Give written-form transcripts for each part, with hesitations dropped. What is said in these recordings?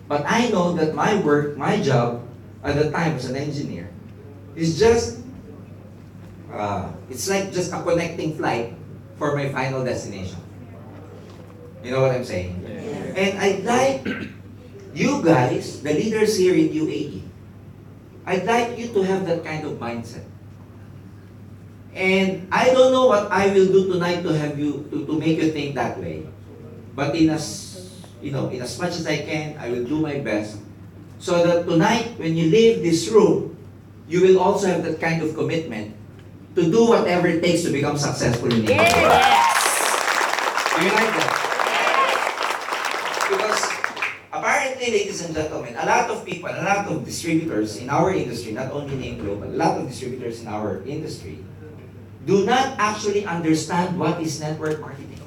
But I know that my work, my job at the time as an engineer is just, it's like just a connecting flight for my final destination. You know what I'm saying? Yeah. And I'd like you guys, the leaders here in UAE, I'd like you to have that kind of mindset. And I don't know what I will do tonight to have you, to make you think that way. But in as much as I can, I will do my best so that tonight, when you leave this room, you will also have that kind of commitment to do whatever it takes to become successful in English. Do you like that? Because apparently, ladies and gentlemen, a lot of people, a lot of distributors in our industry, not only in Global, a lot of distributors in our industry do not actually understand what is network marketing.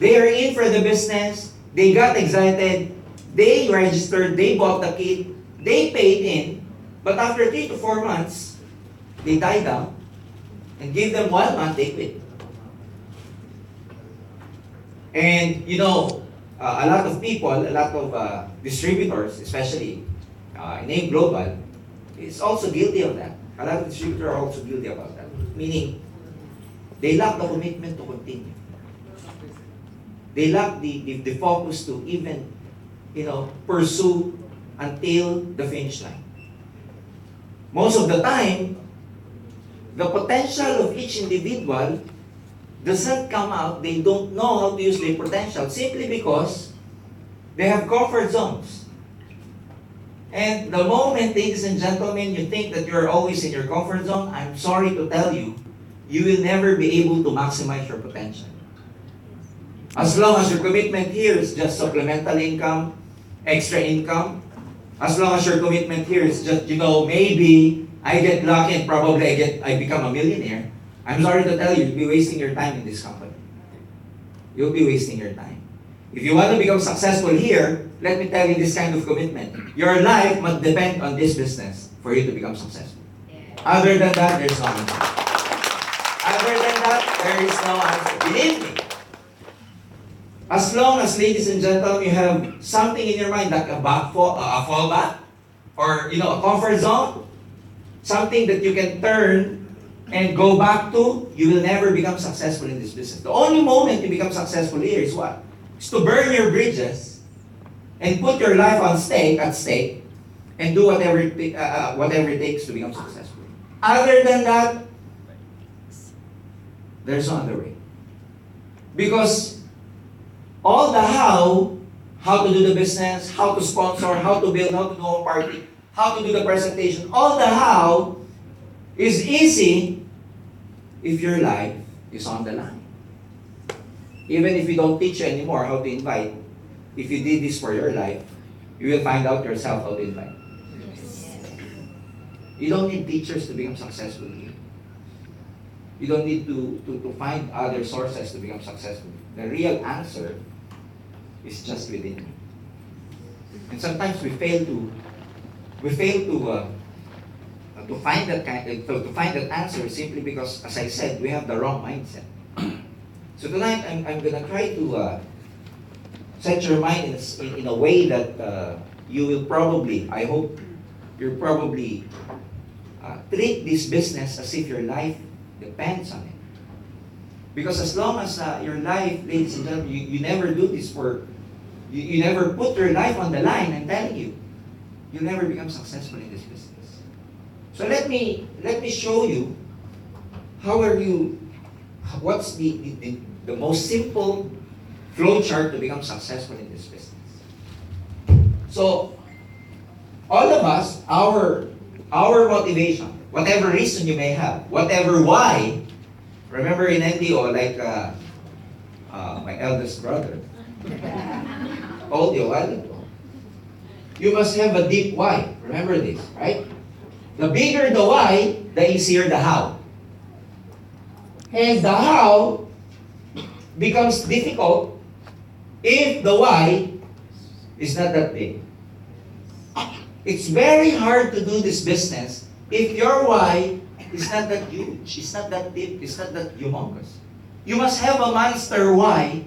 They are in for the business, they got excited, they registered, they bought the kit, they paid in, but after 3 to 4 months, they die down, and give them 1 month, they quit. And a lot of people, a lot of distributors, especially in Global, is also guilty of that. A lot of distributors are also guilty about that. Meaning, they lack the commitment to continue. They lack the focus to even, pursue until the finish line. Most of the time, the potential of each individual doesn't come out. They don't know how to use their potential simply because they have comfort zones. And the moment, ladies and gentlemen, you think that you're always in your comfort zone, I'm sorry to tell you, you will never be able to maximize your potential. As long as your commitment here is just supplemental income, extra income, as long as your commitment here is just, maybe I get lucky and probably I become a millionaire, I'm sorry to tell you, you'll be wasting your time in this company. You'll be wasting your time. If you want to become successful here, let me tell you this kind of commitment. Your life must depend on this business for you to become successful. Other than that, there's no answer. Other than that, there is no answer. Believe me. As long as, ladies and gentlemen, you have something in your mind like a fallback, or a comfort zone, something that you can turn and go back to, you will never become successful in this business. The only moment you become successful here is what? Is to burn your bridges and put your life at stake, and do whatever it takes to become successful. Other than that, there's no other way. Because all the how to do the business, how to sponsor, how to build, how to do a party, how to do the presentation, all the how is easy if your life is on the line. Even if we don't teach you anymore how to invite, if you did this for your life, you will find out yourself how to invite. You don't need teachers to become successful here. You don't need to find other sources to become successful. The real answer is just within you. And sometimes we fail to find that answer simply because, as I said, we have the wrong mindset. So tonight, I'm gonna try to set your mind in a way that you will probably, I hope, you'll probably treat this business as if your life depends on it. Because as long as your life, ladies and gentlemen, you never do this you never put your life on the line, I'm telling you, you'll never become successful in this business. So let me show you what's the most simple flow chart to become successful in this business. So, all of us, our motivation, whatever reason you may have, whatever why, remember in NDO, like my eldest brother told you a while ago, you must have a deep why. Remember this, right? The bigger the why, the easier the how. And the how becomes difficult if the why is not that big. It's very hard to do this business if your why is not that huge, it's not that deep, it's not that humongous. You must have a monster why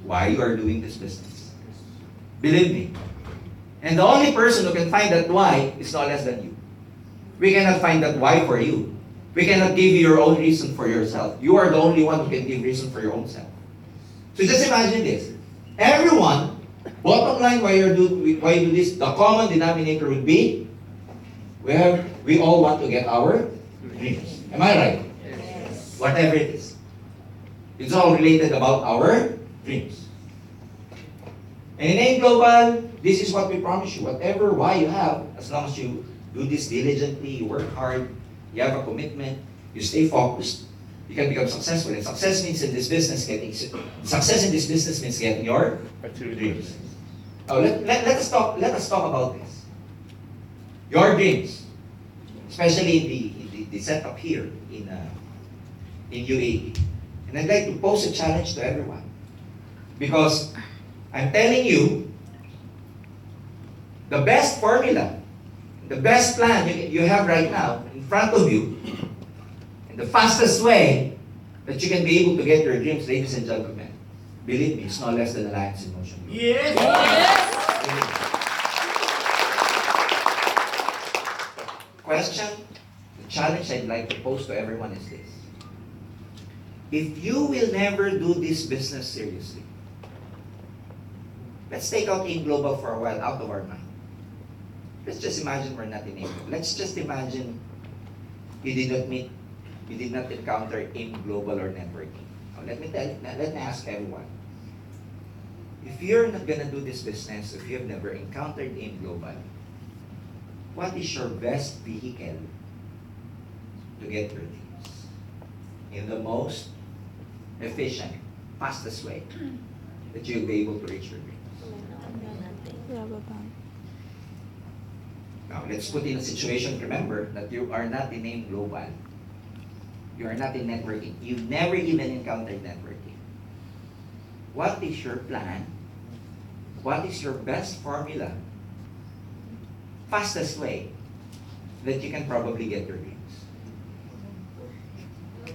you are doing this business. Believe me. And the only person who can find that why is no less than you. We cannot find that why for you. We cannot give you your own reason for yourself. You are the only one who can give reason for your own self. So just imagine this. Everyone, bottom line why you do this, the common denominator would be, we all want to get our dreams. Am I right? Yes. Whatever it is. It's all related about our dreams. And in AIM Global, this is what we promise you. Whatever why you have, as long as you do this diligently, you work hard, you have a commitment, you stay focused, you can become successful. And success means in this business success in this business means getting your dreams. Now let us talk about this. Your dreams, especially in the setup here in UAE. And I'd like to pose a challenge to everyone. Because I'm telling you, the best formula, the best plan you have right now in front of you, and the fastest way that you can be able to get your dreams, ladies and gentlemen, believe me, it's no less than Alliance in Motion. Yes. Yes. Question, the challenge I'd like to pose to everyone is this. If you will never do this business seriously, let's take out AIM Global for a while out of our mind. Let's just imagine we're not in AIM Global. Let's just imagine you did not encounter AIM Global or networking. Now, let me ask everyone. If you're not gonna do this business, if you have never encountered AIM Global, what is your best vehicle to get your dreams in the most efficient, fastest way that you'll be able to reach your dreams? Now, let's put in a situation, remember, that you are not in AIM Global. You are not in networking. You've never even encountered networking. What is your plan? What is your best formula? Fastest way that you can probably get your dreams?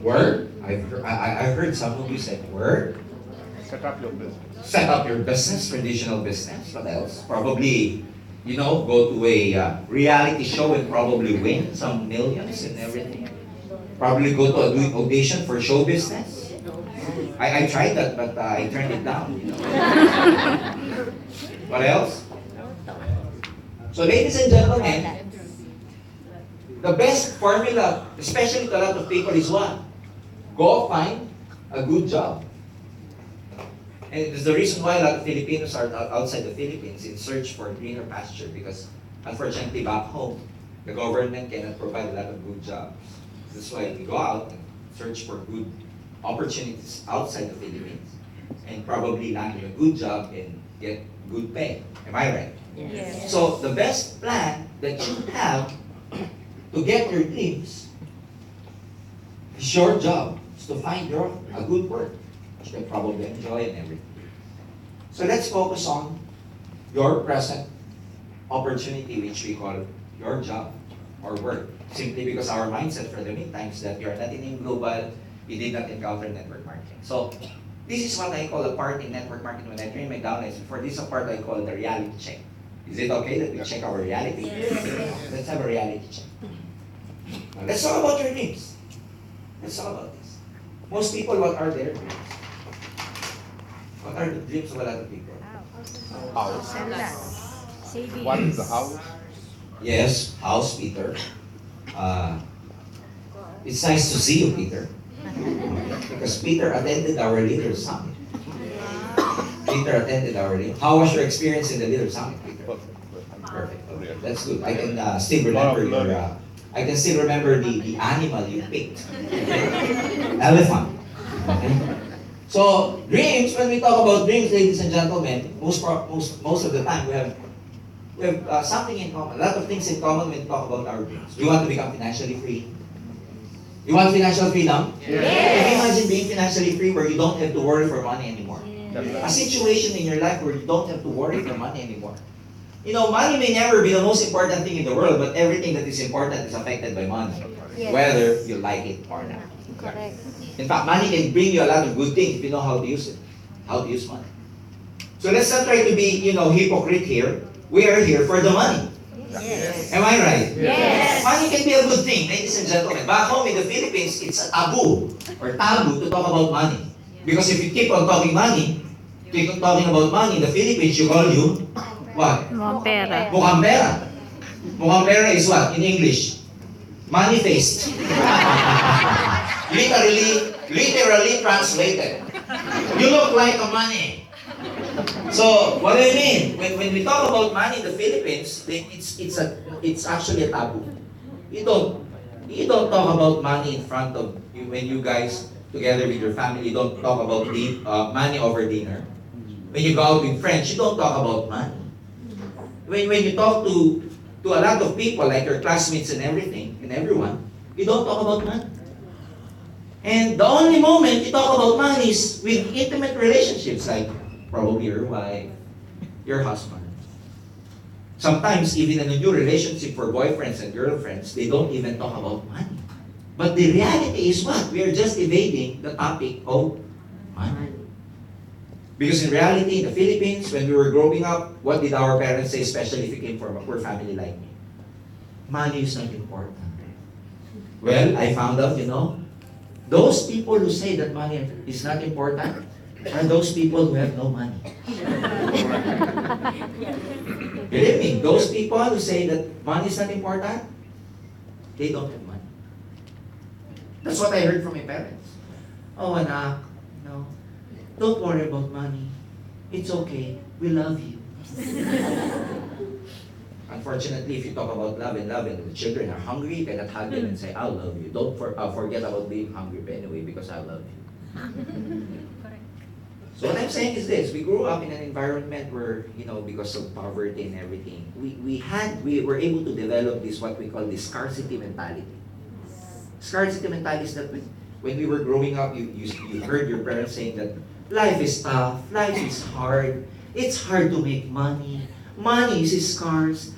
Work. I've heard some of you say work. Set up your business. Set up your business, traditional business. What else? Probably, go to a reality show and probably win some millions and everything. Probably go to an audition for show business. I tried that, but I turned it down. What else? So ladies and gentlemen, the best formula, especially to a lot of people, is what? Go find a good job. And it's the reason why a lot of Filipinos are outside the Philippines in search for greener pasture, because unfortunately back home, the government cannot provide a lot of good jobs. That's why we go out and search for good opportunities outside the Philippines and probably land a good job and get good pay. Am I right? Yes. So the best plan that you have to get your dreams is your job. Is to find a good work which you can probably enjoy and everything. So let's focus on your present opportunity, which we call your job or work. Simply because our mindset for the meantime is that you are not in AIM Global, you did not encounter network marketing. So this is what I call a part in network marketing when I train my downlines. For this part I call the reality check. Is it okay that we check our reality? Yes. Let's have a reality check. Now, let's talk about your dreams. Let's talk about this. Most people, what are their dreams? What are the dreams of a lot of people? House. What is the house? Yes, house, Peter. It's nice to see you, Peter. Because Peter attended our Leader Summit. Peter attended our Leader. How was your experience in the Leader Summit, Peter? Perfect. Okay, that's good. I can still remember I can still remember the animal you picked. Elephant. Okay? So dreams. When we talk about dreams, ladies and gentlemen, most of the time we have something in common. A lot of things in common when we talk about our dreams. We want to become financially free. You want financial freedom? Yes. Can you imagine being financially free where you don't have to worry for money anymore? A situation in your life where you don't have to worry for money anymore. Money may never be the most important thing in the world, but everything that is important is affected by money, Yes. whether you like it or not. Correct. In fact, money can bring you a lot of good things if you know how to use it, how to use money. So let's not try to be, hypocrite here. We are here for the money. Yes. Am I right? Yes. Money can be a good thing, ladies and gentlemen. Back home in the Philippines, it's a taboo to talk about money. Because if you keep on talking money, keep on talking about money in the Philippines, you call you what? Mukhang pera. Mukhang pera. Mukhang pera is what in English? Money-faced. literally translated. You look like a money. So, what do I mean? When we talk about money in the Philippines, it's actually a taboo. You don't talk about money in front of you when you guys together with your family. You don't talk about money over dinner. When you go out with friends, you don't talk about money. When you talk to a lot of people like your classmates and everything and everyone, you don't talk about money. And the only moment you talk about money is with intimate relationships like probably your wife, your husband. Sometimes even in a new relationship for boyfriends and girlfriends, they don't even talk about money. But the reality is what? We are just evading the topic of money. Because in reality, in the Philippines, when we were growing up, what did our parents say, especially if you came from a poor family like me? Money is not important. Well, I found out, those people who say that money is not important are those people who have no money. Believe me, those people who say that money is not important, they don't have money. That's what I heard from my parents. Oh, anak, don't worry about money. It's okay. We love you. Unfortunately, if you talk about love and the children are hungry, you cannot hug them and say, I love you. Don't forget about being hungry anyway because I love you. So what I'm saying is this, we grew up in an environment where, because of poverty and everything, we were able to develop this, what we call the scarcity mentality. Scarcity mentality is that when we were growing up, you heard your parents saying that life is tough, life is hard, it's hard to make money, money is scarce.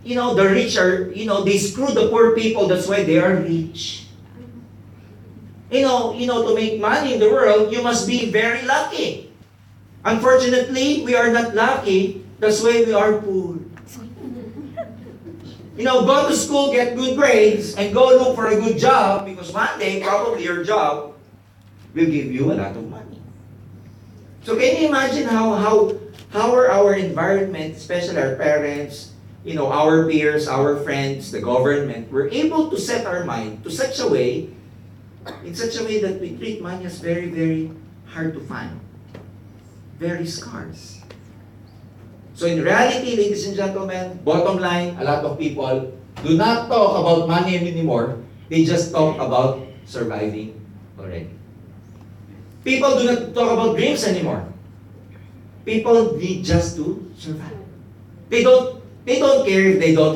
The rich are, they screw the poor people, that's why they are rich. To make money in the world, you must be very lucky. Unfortunately, we are not lucky, that's why we are poor. Go to school, get good grades, and go look for a good job, because one day, probably your job will give you a lot of money. So can you imagine how our environment, especially our parents, our peers, our friends, the government, were able to set our mind to such a way, that we treat money as very, very hard to find. Very scarce. So in reality, ladies and gentlemen, bottom line, a lot of people do not talk about money anymore. They just talk about surviving already. People do not talk about dreams anymore. People need just to survive. They don't care if they don't